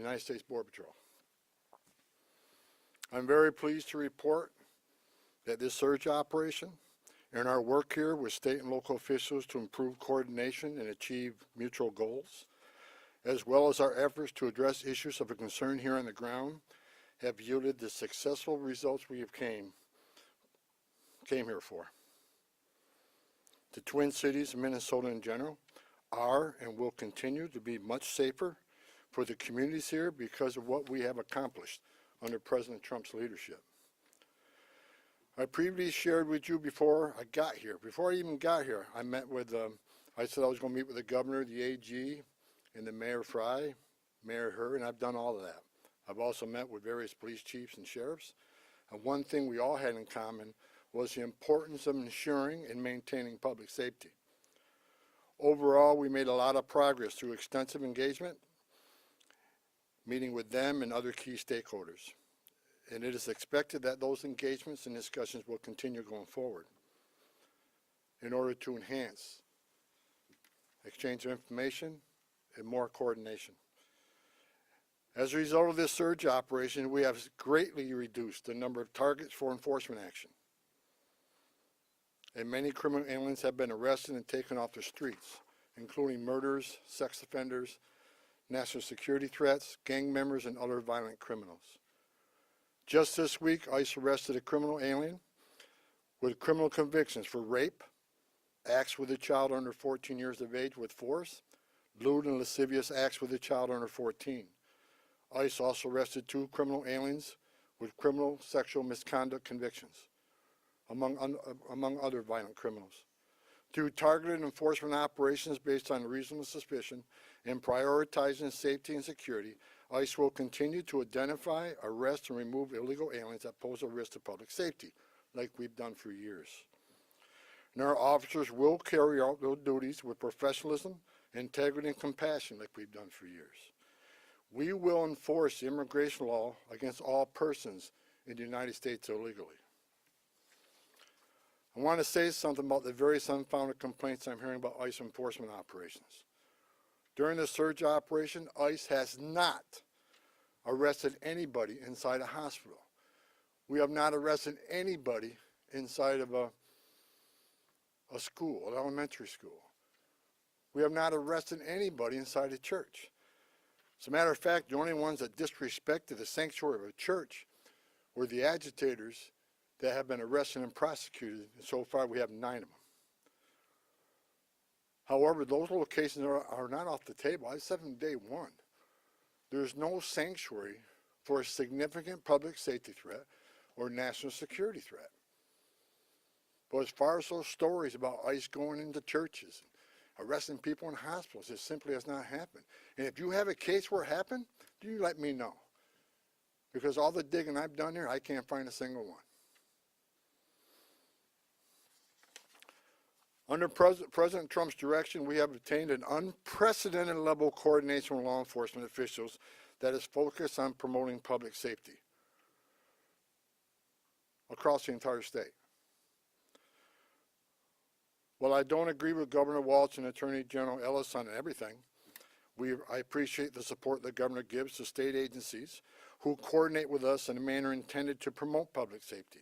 the United States Border Patrol. I'm very pleased to report that this surge operation and our work here with state and local officials to improve coordination and achieve mutual goals, as well as our efforts to address issues of a concern here on the ground, have yielded the successful results we have came here for. The Twin Cities and Minnesota in general are and will continue to be much safer for the communities here because of what we have accomplished under President Trump's leadership. I previously shared with you before I got here. Before I even got here, I met with, I said I was going to meet with the governor, the AG, and the Mayor Fry, Mayor Herr, and I've done all of that. I've also met with various police chiefs and sheriffs. And one thing we all had in common was the importance of ensuring and maintaining public safety. Overall, we made a lot of progress through extensive engagement, meeting with them and other key stakeholders. And it is expected that those engagements and discussions will continue going forward in order to enhance exchange of information and more coordination. As a result of this surge operation, we have greatly reduced the number of targets for enforcement action. And many criminal aliens have been arrested and taken off the streets, including murderers, sex offenders, national security threats, gang members, and other violent criminals. Just this week, ICE arrested a criminal alien with criminal convictions for rape, acts with a child under 14 years of age with force, lewd and lascivious acts with a child under 14. ICE also arrested 2 criminal aliens with criminal sexual misconduct convictions, among other violent criminals. Through targeted enforcement operations based on reasonable suspicion and prioritizing safety and security, ICE will continue to identify, arrest, and remove illegal aliens that pose a risk to public safety, like we've done for years. And our officers will carry out those duties with professionalism, integrity, and compassion, like we've done for years. We will enforce the immigration law against all persons in the United States illegally. I want to say something about the various unfounded complaints I'm hearing about ICE enforcement operations. During the surge operation, ICE has not arrested anybody inside a hospital. We have not arrested anybody inside of a school, an elementary school. We have not arrested anybody inside a church. As a matter of fact, the only ones that disrespected the sanctuary of a church were the agitators that have been arrested and prosecuted, and so far we have 9 of them. However, those locations are not off the table. I said from day one, there's no sanctuary for a significant public safety threat or national security threat. But as far as those stories about ICE going into churches, arresting people in hospitals, it simply has not happened. And if you have a case where it happened, you let me know. Because all the digging I've done here, I can't find a single one. Under President Trump's direction, we have obtained an unprecedented level of coordination with law enforcement officials that is focused on promoting public safety across the entire state. While I don't agree with Governor Walz and Attorney General Ellis on everything, I appreciate the support the governor gives to state agencies who coordinate with us in a manner intended to promote public safety.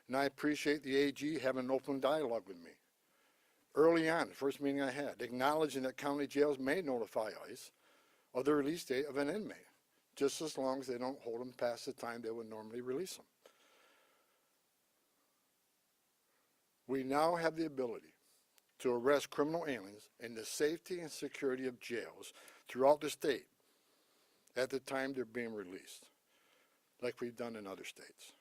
And I appreciate the AG having an open dialogue with me. Early on, the first meeting I had, acknowledging that county jails may notify ICE of the release date of an inmate, just as long as they don't hold them past the time they would normally release them. We now have the ability to arrest criminal aliens in the safety and security of jails throughout the state at the time they're being released, like we've done in other states.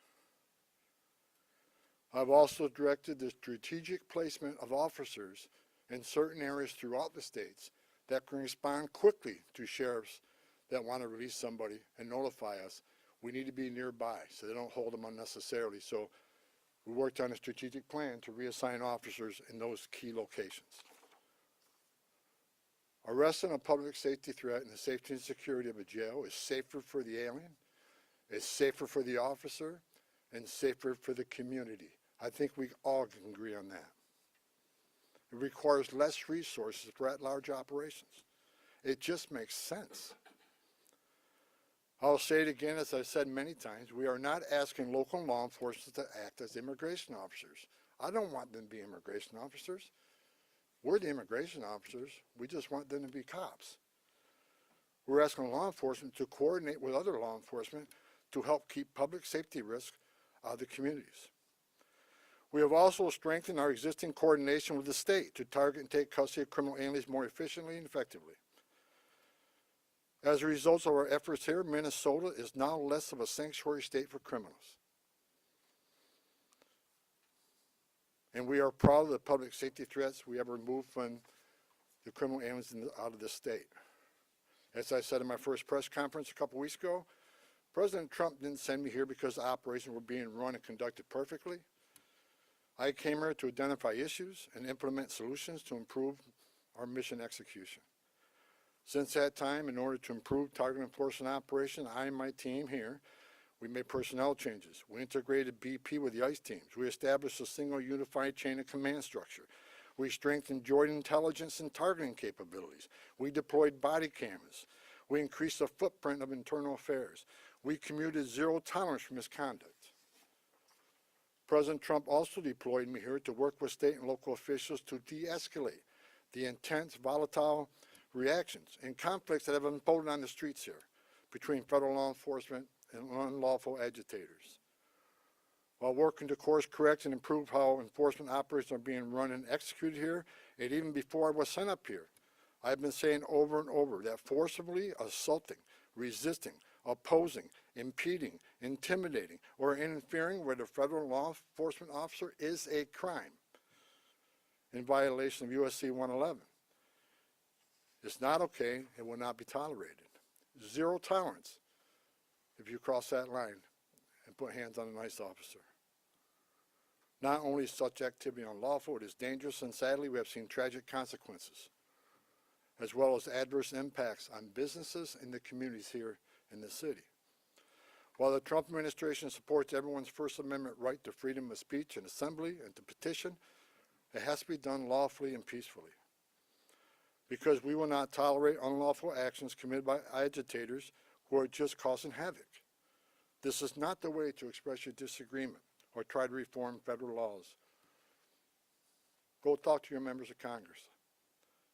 I've also directed the strategic placement of officers in certain areas throughout the states that can respond quickly to sheriffs that want to release somebody and notify us. We need to be nearby so they don't hold them unnecessarily. So we worked on a strategic plan to reassign officers in those key locations. Arresting a public safety threat and the safety and security of a jail is safer for the alien, it's safer for the officer, and safer for the community. I think we all can agree on that. It requires less resources for at-large operations. It just makes sense. I'll say it again, as I've said many times, we are not asking local law enforcement to act as immigration officers. I don't want them to be immigration officers. We're the immigration officers. We just want them to be cops. We're asking law enforcement to coordinate with other law enforcement to help keep public safety risks out of the communities. We have also strengthened our existing coordination with the state to target and take custody of criminal aliens more efficiently and effectively. As a result of our efforts here, Minnesota is now less of a sanctuary state for criminals. And we are proud of the public safety threats we have removed from the criminal aliens out of this state. As I said in my first press conference a couple weeks ago, President Trump didn't send me here because the operations were being run and conducted perfectly. I came here to identify issues and implement solutions to improve our mission execution. Since that time, in order to improve target enforcement operation, I and my team here, we made personnel changes. We integrated BP with the ICE teams. We established a single unified chain of command structure. We strengthened joint intelligence and targeting capabilities. We deployed body cameras. We increased the footprint of internal affairs. We commuted zero tolerance for misconduct. President Trump also deployed me here to work with state and local officials to de-escalate the intense, volatile reactions and conflicts that have unfolded on the streets here between federal law enforcement and unlawful agitators. While working to course correct and improve how enforcement operations are being run and executed here, and even before I was sent up here, I've been saying over and over that forcibly assaulting, resisting, opposing, impeding, intimidating, or interfering with a federal law enforcement officer is a crime in violation of USC 111. It's not okay. It will not be tolerated. Zero tolerance if you cross that line and put hands on an ICE officer. Not only is such activity unlawful, it is dangerous, and sadly we have seen tragic consequences, as well as adverse impacts on businesses and the communities here in the city. While the Trump administration supports everyone's First Amendment right to freedom of speech and assembly and to petition, it has to be done lawfully and peacefully. Because we will not tolerate unlawful actions committed by agitators who are just causing havoc. This is not the way to express your disagreement or try to reform federal laws. Go talk to your members of Congress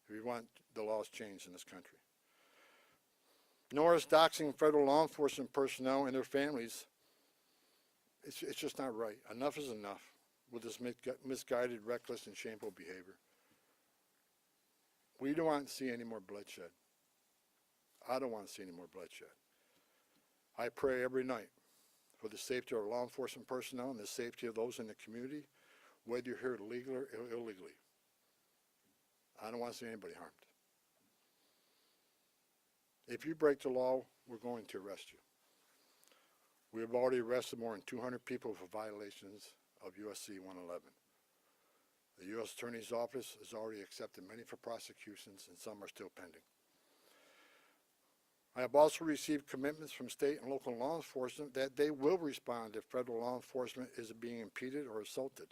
if you want the laws changed in this country. Nor is doxing federal law enforcement personnel and their families, it's just not right. Enough is enough with this misguided, reckless, and shameful behavior. We don't want to see any more bloodshed. I don't want to see any more bloodshed. I pray every night for the safety of our law enforcement personnel and the safety of those in the community, whether you're here legally or illegally. I don't want to see anybody harmed. If you break the law, we're going to arrest you. We have already arrested more than 200 people for violations of USC 111. The U.S. Attorney's Office has already accepted many for prosecutions, and some are still pending. I have also received commitments from state and local law enforcement that they will respond if federal law enforcement is being impeded or assaulted.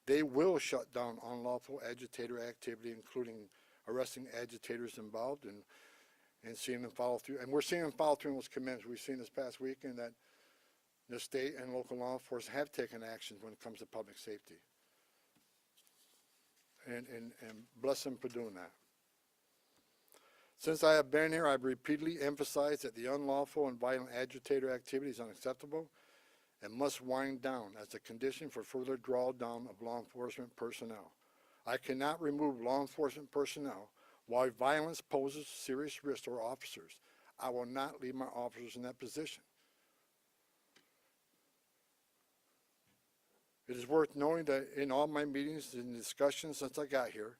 They will shut down unlawful agitator activity, including arresting agitators involved and seeing them follow through. And we're seeing them follow through on those commitments. We've seen this past weekend that the state and local law enforcement have taken action when it comes to public safety. And bless them for doing that. Since I have been here, I've repeatedly emphasized that the unlawful and violent agitator activity is unacceptable and must wind down as a condition for further drawdown of law enforcement personnel. I cannot remove law enforcement personnel while violence poses serious risk to our officers. I will not leave my officers in that position. It is worth knowing that in all my meetings and discussions since I got here,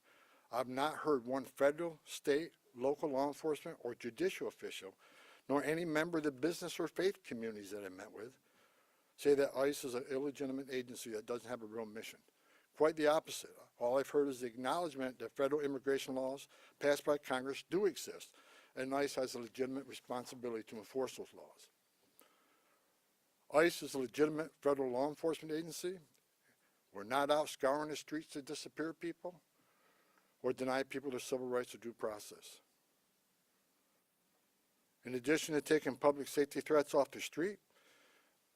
I've not heard one federal, state, local law enforcement, or judicial official, nor any member of the business or faith communities that I met with, say that ICE is an illegitimate agency that doesn't have a real mission. Quite the opposite. All I've heard is the acknowledgement that federal immigration laws passed by Congress do exist, and ICE has a legitimate responsibility to enforce those laws. ICE is a legitimate federal law enforcement agency. We're not out scouring the streets to disappear people or deny people their civil rights or due process. In addition to taking public safety threats off the street,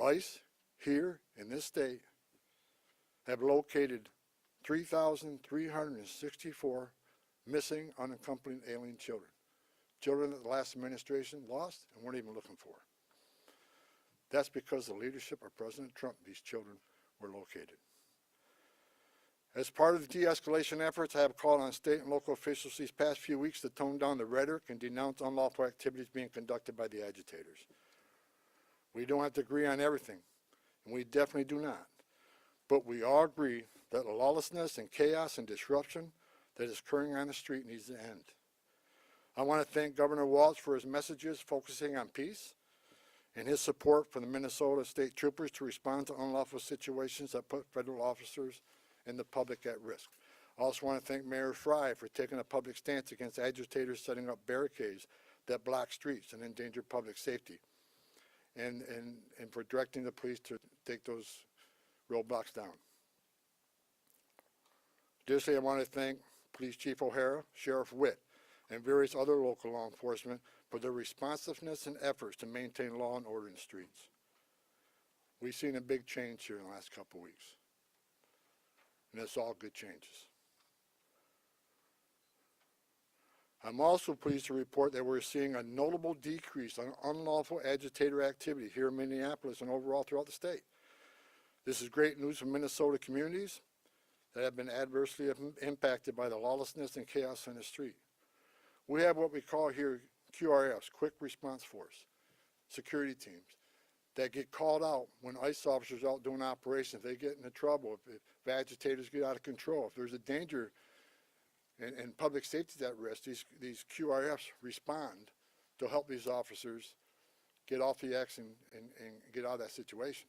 ICE here in this state have located 3,364 missing unaccompanied alien children. Children that the last administration lost and weren't even looking for. That's because of the leadership of President Trump, these children were located. As part of the de-escalation efforts, I have called on state and local officials these past few weeks to tone down the rhetoric and denounce unlawful activities being conducted by the agitators. We don't have to agree on everything, and we definitely do not. But we all agree that the lawlessness and chaos and disruption that is occurring on the street needs to end. I want to thank Governor Walz for his messages focusing on peace and his support for the Minnesota State Troopers to respond to unlawful situations that put federal officers and the public at risk. I also want to thank Mayor Fry for taking a public stance against agitators setting up barricades that block streets and endanger public safety, and for directing the police to take those roadblocks down. Additionally, I want to thank Police Chief O'Hara, Sheriff Witt, and various other local law enforcement for their responsiveness and efforts to maintain law and order in the streets. We've seen a big change here in the last couple of weeks, and it's all good changes. I'm also pleased to report that we're seeing a notable decrease in unlawful agitator activity here in Minneapolis and overall throughout the state. This is great news for Minnesota communities that have been adversely impacted by the lawlessness and chaos on the street. We have what we call here QRFs, Quick Response Force, security teams, that get called out when ICE officers are out doing operations. They get into trouble, if agitators get out of control, if there's a danger and public safety is at risk, these QRFs respond to help these officers get off the X and get out of that situation.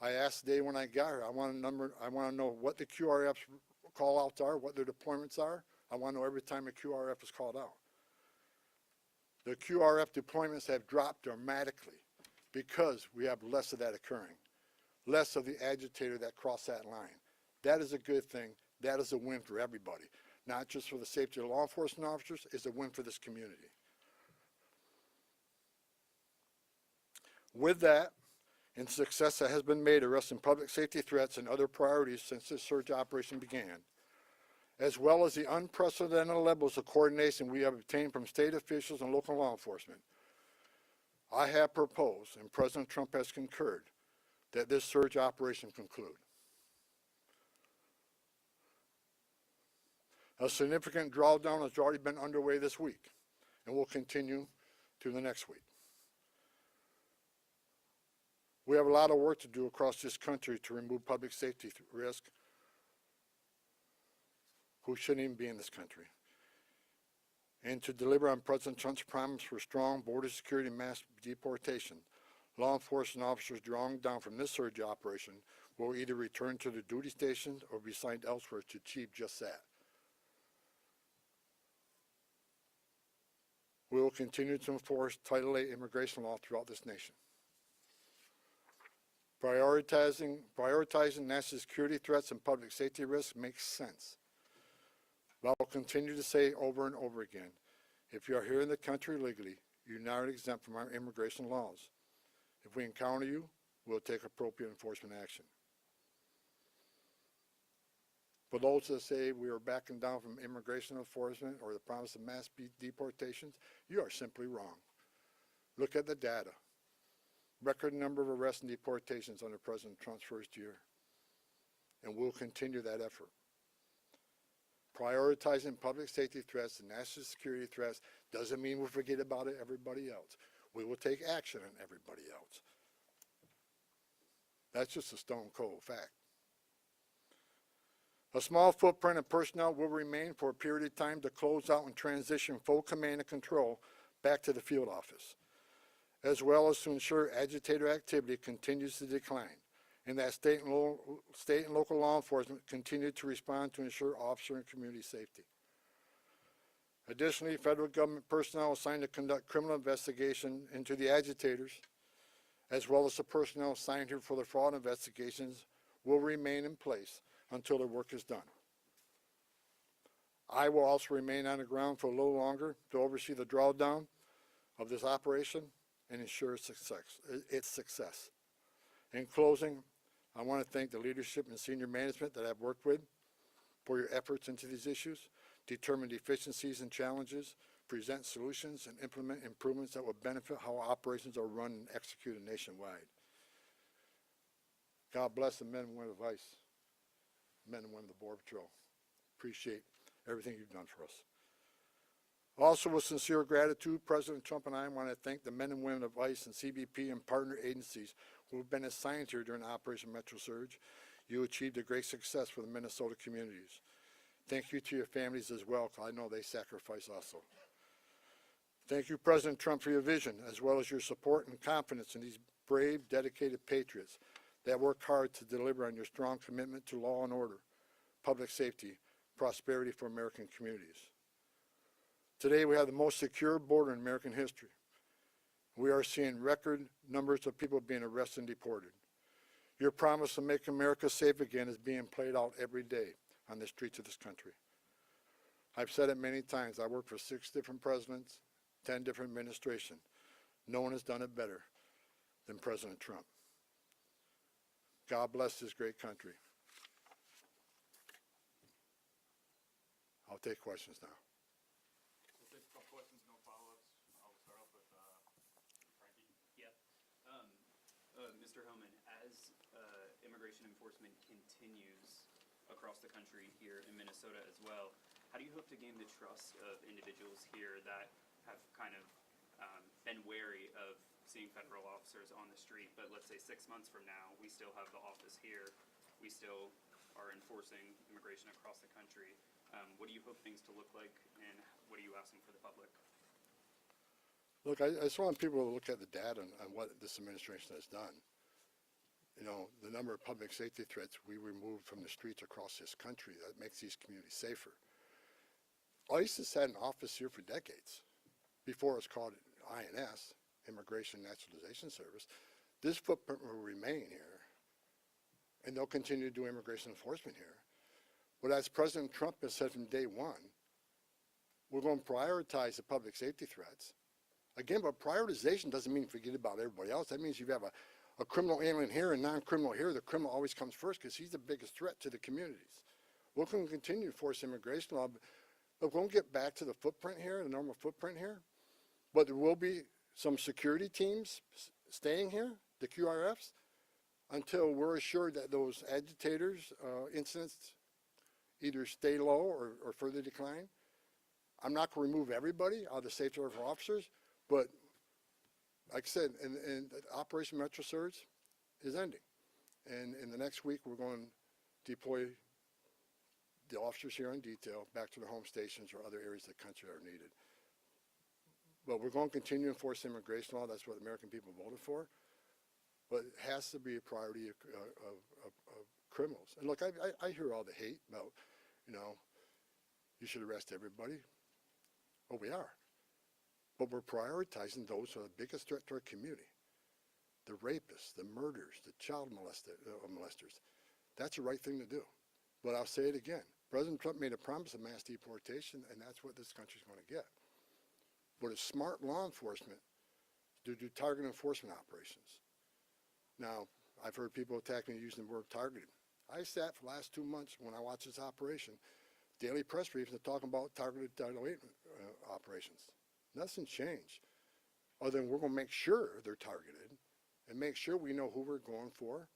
I asked today when I got here, I want to know what the QRFs call outs are, what their deployments are. I want to know every time a QRF is called out. The QRF deployments have dropped dramatically because we have less of that occurring, less of the agitator that cross that line. That is a good thing. That is a win for everybody, not just for the safety of law enforcement officers. It's a win for this community. With that, and success that has been made arresting public safety threats and other priorities since this surge operation began, as well as the unprecedented levels of coordination we have obtained from state officials and local law enforcement, I have proposed, and President Trump has concurred, that this surge operation conclude. A significant drawdown has already been underway this week and will continue through the next week. We have a lot of work to do across this country to remove public safety risk who shouldn't even be in this country, and to deliver on President Trump's promise for strong border security and mass deportation. Law enforcement officers drawn down from this surge operation will either return to their duty stations or be assigned elsewhere to achieve just that. We will continue to enforce Title VIII immigration law throughout this nation. Prioritizing national security threats and public safety risks makes sense. But I'll continue to say over and over again, if you are here in the country legally, you're not exempt from our immigration laws. If we encounter you, we'll take appropriate enforcement action. For those that say we are backing down from immigration enforcement or the promise of mass deportations, you are simply wrong. Look at the data. Record number of arrests and deportations under President Trump's first year. And we'll continue that effort. Prioritizing public safety threats and national security threats doesn't mean we forget about everybody else. We will take action on everybody else. That's just a stone cold fact. A small footprint of personnel will remain for a period of time to close out and transition full command and control back to the field office, as well as to ensure agitator activity continues to decline, and that state and local law enforcement continue to respond to ensure officer and community safety. Additionally, federal government personnel assigned to conduct criminal investigation into the agitators, as well as the personnel assigned here for the fraud investigations, will remain in place until their work is done. I will also remain on the ground for a little longer to oversee the drawdown of this operation and ensure its success. In closing, I want to thank the leadership and senior management that I've worked with for your efforts into these issues, determine deficiencies and challenges, present solutions, and implement improvements that will benefit how operations are run and executed nationwide. God bless the men and women of ICE, men and women of the Border Patrol. Appreciate everything you've done for us. Also, with sincere gratitude, President Trump and I want to thank the men and women of ICE and CBP and partner agencies who have been assigned here during Operation Metro Surge. You achieved a great success for the Minnesota communities. Thank you to your families as well, because I know they sacrifice also. Thank you, President Trump, for your vision, as well as your support and confidence in these brave, dedicated patriots that work hard to deliver on your strong commitment to law and order, public safety, prosperity for American communities. Today, we have the most secure border in American history. We are seeing record numbers of people being arrested and deported. Your promise to make America safe again is being played out every day on the streets of this country. I've said it many times. I worked for 6 different presidents, 10 different administrations. No one has done it better than President Trump. God bless this great country. I'll take questions now. We'll take a couple questions, no follow-ups. I'll start off with Frankie. Yeah. Mr. Homan, as immigration enforcement continues across the country here in Minnesota as well, how do you hope to gain the trust of individuals here that have kind of been wary of seeing federal officers on the street, but let's say 6 months from now, we still have the office here, we still are enforcing immigration across the country. What do you hope things to look like, and what are you asking for the public? Look, I just want people to look at the data on what this administration has done. You know, the number of public safety threats we removed from the streets across this country that makes these communities safer. ICE has had an office here for decades. Before it was called INS, Immigration Naturalization Service. This footprint will remain here, and they'll continue to do immigration enforcement here. But as President Trump has said from day one, we're going to prioritize the public safety threats. Again, but prioritization doesn't mean forget about everybody else. That means you have a criminal alien here and non-criminal here. The criminal always comes first because he's the biggest threat to the communities. We're going to continue to force immigration law, but we're going to get back to the footprint here, the normal footprint here. But there will be some security teams staying here, the QRFs, until we're assured that those agitators, incidents, either stay low or further decline. I'm not going to remove everybody out of the safety of our officers, but like I said, and Operation Metro Surge is ending. And in the next week, we're going to deploy the officers here in detail back to their home stations or other areas of the country that are needed. But we're going to continue to enforce immigration law. That's what the American people voted for. But it has to be a priority of criminals. And look, I hear all the hate about, you know, you should arrest everybody. Well, we are. But we're prioritizing those who are the biggest threat to our community. The rapists, the murderers, the child molesters. That's the right thing to do. But I'll say it again. President Trump made a promise of mass deportation, and that's what this country's going to get. But it's smart law enforcement to do target enforcement operations. Now, I've heard people attacking me using the word targeted. I sat for the last 2 months when I watched this operation, daily press briefings are talking about targeted Title VIII operations. Nothing's changed, other than we're going to make sure they're targeted and make sure we know who we're going for,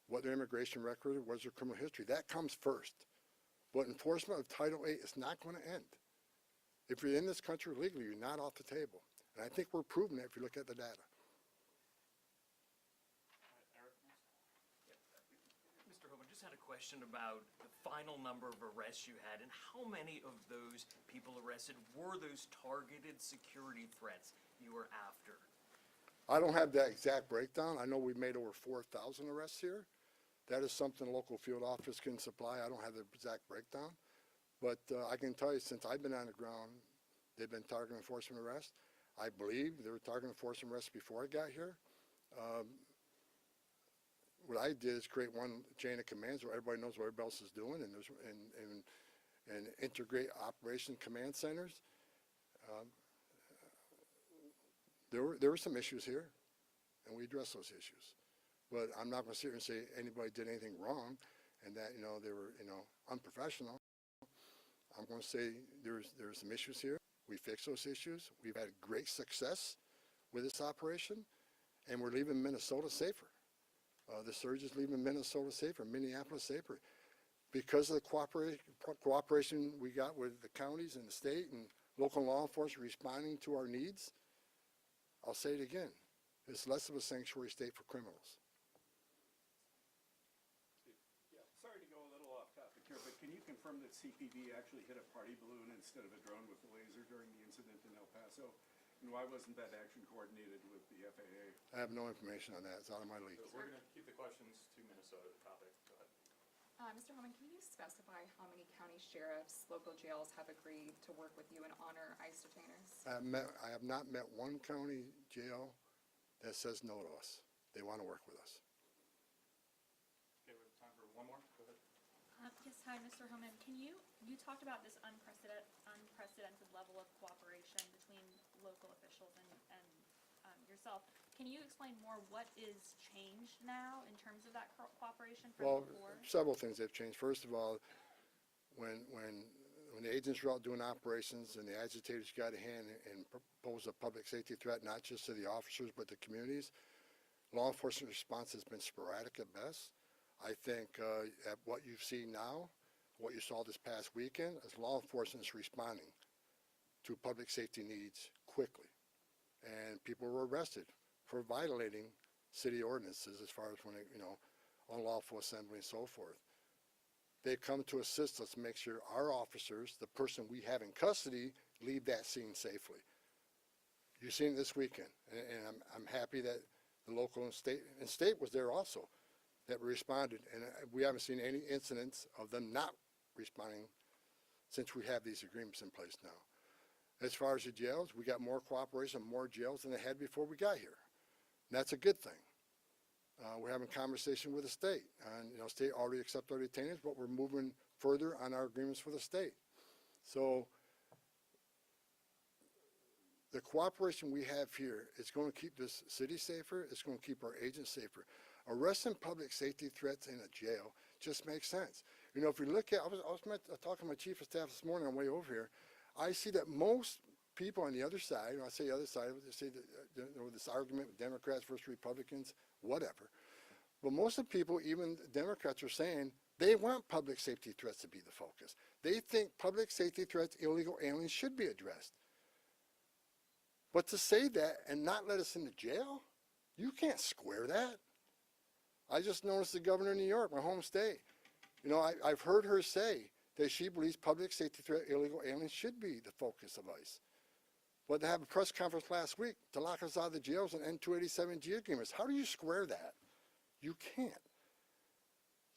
what their immigration record is, what's their criminal history. That comes first. But enforcement of Title VIII is not going to end. If you're in this country legally, you're not off the table. And I think we're proving that if you look at the data. Mr. Homan, just had a question about the final number of arrests you had, and how many of those people arrested were those targeted security threats you were after? I don't have that exact breakdown. I know we've made over 4,000 arrests here. That is something the local field office can supply. I don't have the exact breakdown. But I can tell you, since I've been on the ground, they've been target enforcement arrests. I believe there were target enforcement arrests before I got here. What I did is create one chain of commands where everybody knows what everybody else is doing, and integrate operation command centers. There were some issues here, and we addressed those issues. But I'm not going to sit here and say anybody did anything wrong and that, they were, unprofessional. I'm going to say there's some issues here. We fixed those issues. We've had great success with this operation, and we're leaving Minnesota safer. The surge is leaving Minnesota safer, Minneapolis safer, because of the cooperation we got with the counties and the state and local law enforcement responding to our needs. I'll say it again. It's less of a sanctuary state for criminals. Yeah, sorry to go a little off topic here, but can you confirm that CPD actually hit a party balloon instead of a drone with a laser during the incident in El Paso? And why wasn't that action coordinated with the FAA? I have no information on that. It's out of my league. So we're going to keep the questions to Minnesota, the topic. Go ahead. Mr. Homan, can you specify how many county sheriffs, local jails have agreed to work with you and honor ICE detainers? I have not met one county jail that says no to us. They want to work with us. Okay, we have time for one more. Go ahead. Yes, hi, Mr. Homan. You talked about this unprecedented level of cooperation between local officials and yourself. Can you explain more what is changed now in terms of that cooperation Well, from before? several things have changed. First of all, when the agents were out doing operations and the agitators got a hand and proposed a public safety threat, not just to the officers but the communities, law enforcement response has been sporadic at best. I think at what you've seen now, what you saw this past weekend, is law enforcement is responding to public safety needs quickly. And people were arrested for violating city ordinances as far as when unlawful assembly and so forth. They come to assist us to make sure our officers, the person we have in custody, leave that scene safely. You've seen it this weekend, and I'm happy that the local and state was there also, that responded, and we haven't seen any incidents of them not responding since we have these agreements in place now. As far as the jails, we got more cooperation, more jails than they had before we got here. And that's a good thing. We're having conversation with the state, and state already accepted our detainees, but we're moving further on our agreements for the state. So the cooperation we have here is going to keep this city safer. It's going to keep our agents safer. Arresting public safety threats in a jail just makes sense. If we look at, I was talking to my chief of staff this morning on the way over here. I see that most people on the other side, when I say other side, I say this argument with Democrats versus Republicans, whatever. But most of the people, even Democrats, are saying they want public safety threats to be the focus. They think public safety threats, illegal aliens, should be addressed. But to say that and not let us into jail, you can't square that. I just noticed the governor of New York, my home state. I've heard her say that she believes public safety threat, illegal aliens should be the focus of ICE. But to have a press conference last week to lock us out of the jails and end 287G agreements, how do you square that? You can't.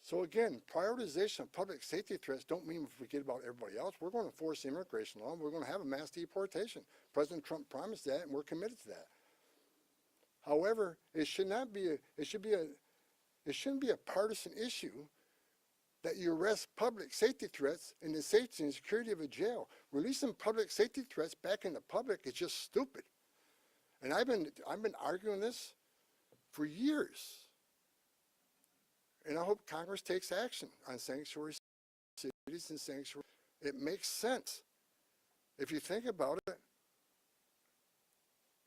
So again, prioritization of public safety threats don't mean we forget about everybody else. We're going to enforce the immigration law. We're going to have a mass deportation. President Trump promised that, and we're committed to that. However, it shouldn't be a partisan issue that you arrest public safety threats in the safety and security of a jail. Releasing public safety threats back in the public is just stupid. And I've been arguing this for years. And I hope Congress takes action on sanctuary cities and sanctuary. It makes sense. If you think about it,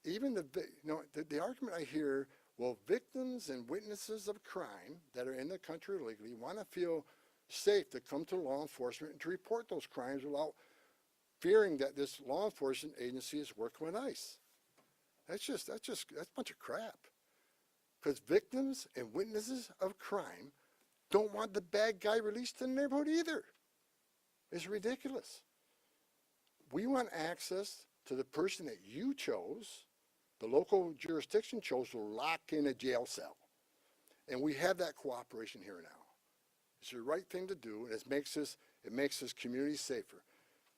even the argument I hear, well, victims and witnesses of crime that are in the country illegally want to feel safe to come to law enforcement and to report those crimes without fearing that this law enforcement agency is working with ICE. That's a bunch of crap. Because victims and witnesses of crime don't want the bad guy released in the neighborhood either. It's ridiculous. We want access to the person that you chose, the local jurisdiction chose, to lock in a jail cell. And we have that cooperation here now. It's the right thing to do, and it makes this community safer.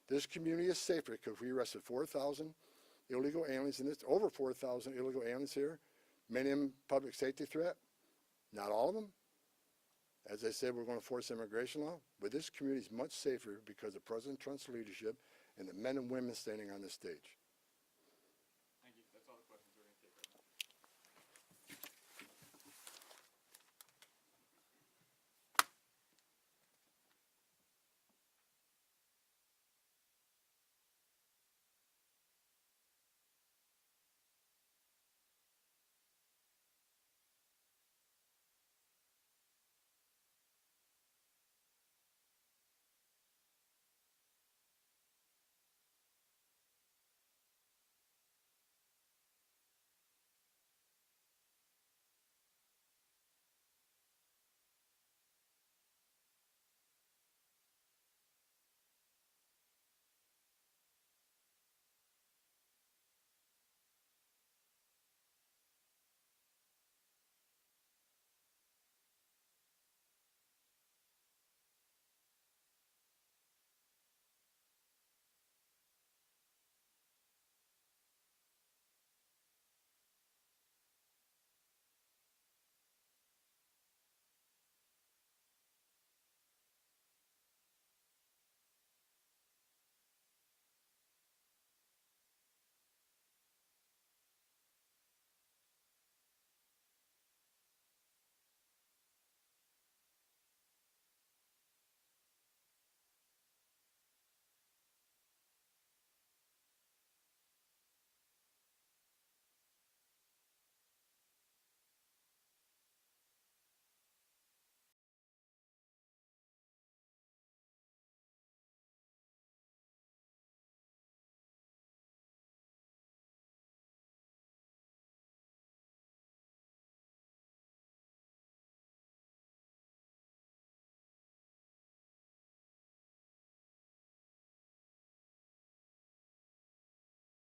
This community is safer because we arrested 4,000 illegal aliens in this, over 4,000 illegal aliens here. Many of them public safety threat, not all of them. As I said, we're going to force immigration law, but this community is much safer because of President Trump's leadership and the men and women standing on this stage.